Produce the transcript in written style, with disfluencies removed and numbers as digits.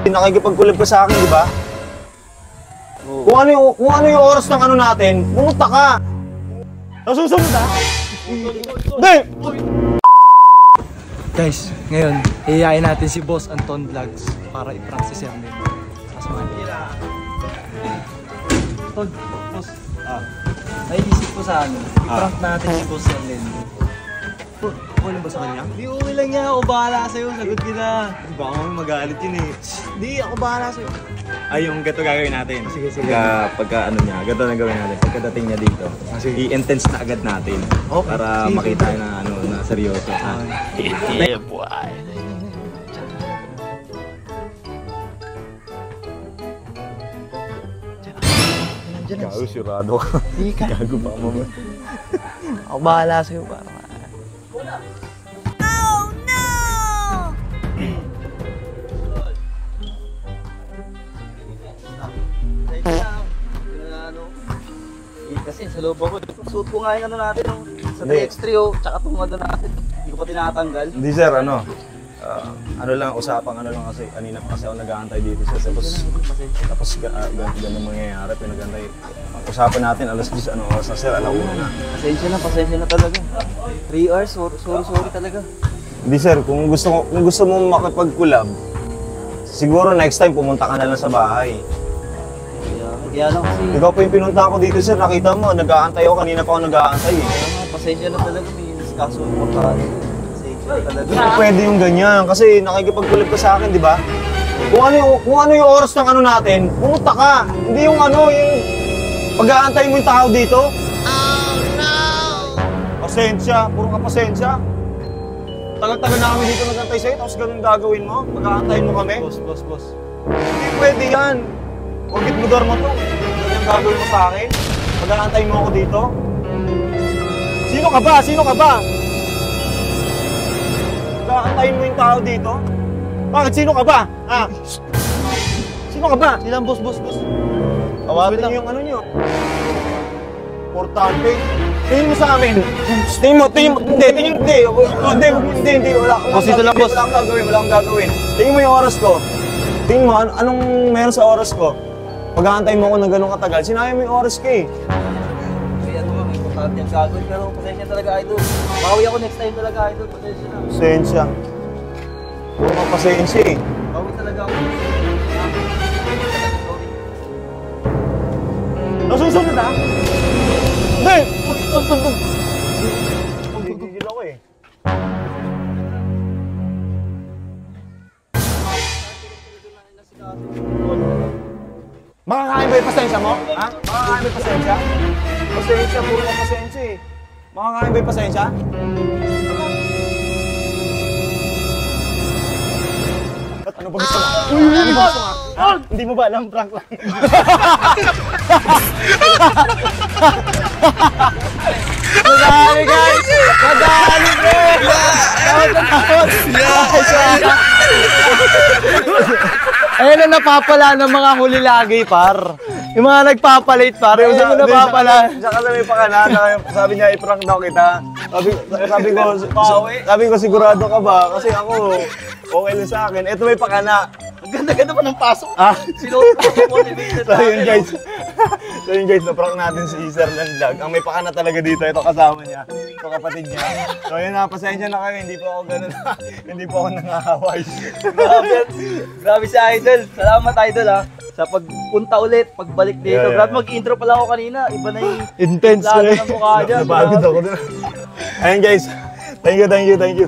Nakikipag-collab ka sa akin, di ba? Oh. Kung ano yung oras ng ano natin, pumunta ka. Nasusunod ha? Hindi! Guys, ngayon, iyayain natin si Boss Anton Vlogs para i-prank si Sir Len. Anton, Boss, naisip ko sa ano, i-prank natin si Boss Sir Len. Okay lang ba sa kanya? Hindi, okay lang niya. Ako bahala sa'yo. Sagot kita. Baka may magalit yun eh. Hindi, ako bahala sa'yo. Ay, yung gato gagawin natin. Sige, sige. Pagka ano niya, gato na gawin natin. Pagkadating niya dito, i-intense na agad natin. Okay. Para sige, makita na ano na seryoso. Yeah, boy. Gago, sirado ka. Hindi ka. Gago ba mo? Ako bahala sa'yo. Para kasi sa loob ako, suot ko nga yung ano natin, sa 3x3 tsaka itong ano natin, hindi ko pa tinatanggal. Hindi sir, ano lang, usapang ano lang kasi, kanina pa kasi ako nag-aantay dito sir, tapos ganun mangyayari, pinag-aantay. Ang usapan natin, alas 10, anong oras na sir, alauna na. Pasensya na talaga. 3 hours, sorry talaga. Hindi sir, kung gusto mo makipag-collab, siguro next time pumunta ka na lang sa bahay. Kaya lang kasi... Ikaw pa yung pinunta ko dito sir, nakita mo, nag-aantay ako, kanina pa ako nag-aantay eh. Pasensya na talaga, may kaso importante. Pasensya na talaga. Hindi pwede yung ganyan, kasi nakikipag-collab ka sa akin, di ba? Kung ano yung oras ng ano natin, pumunta ka. Hindi yung ano, yung pag-aantay mo yung tao dito. Oh no! Pasensya, puro ka pasensya. Tagal-tagal na kami dito nag-antay sa'yo, tapos ganun gagawin mo? Pag-aantayin mo kami? Boss. Hindi pwede yan. Orbit mo mo to. Ganyan gagawin mo sa akin? Pag-aantayin mo ako dito? Sino ka ba? Pag-aantayin mo yung tao dito? Bakit? Sino ka ba? Ha? Sino ka ba? Ilang boss. Tawatin niyo yung ano niyo. Importante. Tingin mo sa amin. Tingin mo. Hindi. Wala akong gagawin. Tingin mo yung oras ko. Tingin mo, anong meron sa oras ko? Pag-aantay mo ako na gano'ng katagal, sinabi mo yung oras ka eh. May ano nga, may importante yung gagawin, pero pasensya talaga idol. Bawi ako next time talaga idol, pasensya na. Pasensya. Puro ka pasensya eh. Bawi talaga ako. Nasusunod ha? Hindi! Gigigil ako eh. Makakain ba yung pasensya mo? Ha? Makakain ba yung pasensya? Pasensya, puro ka pasensya eh. Makakain ba yung pasensya? Ano ba gusto mo? Ano ba gusto mo? Hindi mo ba alam? Prank lang. Madali guys! Madali bro! Ayun ang napapala ng mga huli lagi, par. Yung mga nagpapalit, par. Yung saan mo napapala. Diyan ka may pakana. Sabi niya, i-prank daw kita. Sabi ko, sigurado ka ba? Kasi ako, okay lang sa akin. Ito may pakana. Ang ganda-ganda pa ng pasok. Sinuot ako motivated. So yun guys, na-prank natin si Sir Len Vlog. Ang may pakana talaga dito, ito kasama niya. Ito kapatid niya. So yun na, pasensya na kayo. Hindi po ako ganun. Hindi po ako nangahaway. Grabe si Idol. Salamat Idol ha. Sa pagpunta ulit, pagbalik dito. Grabe mag-intro pala ako kanina. Iba na yung intense lalo ng mukha dyan. Napagod ako dun. Ayun guys, thank you.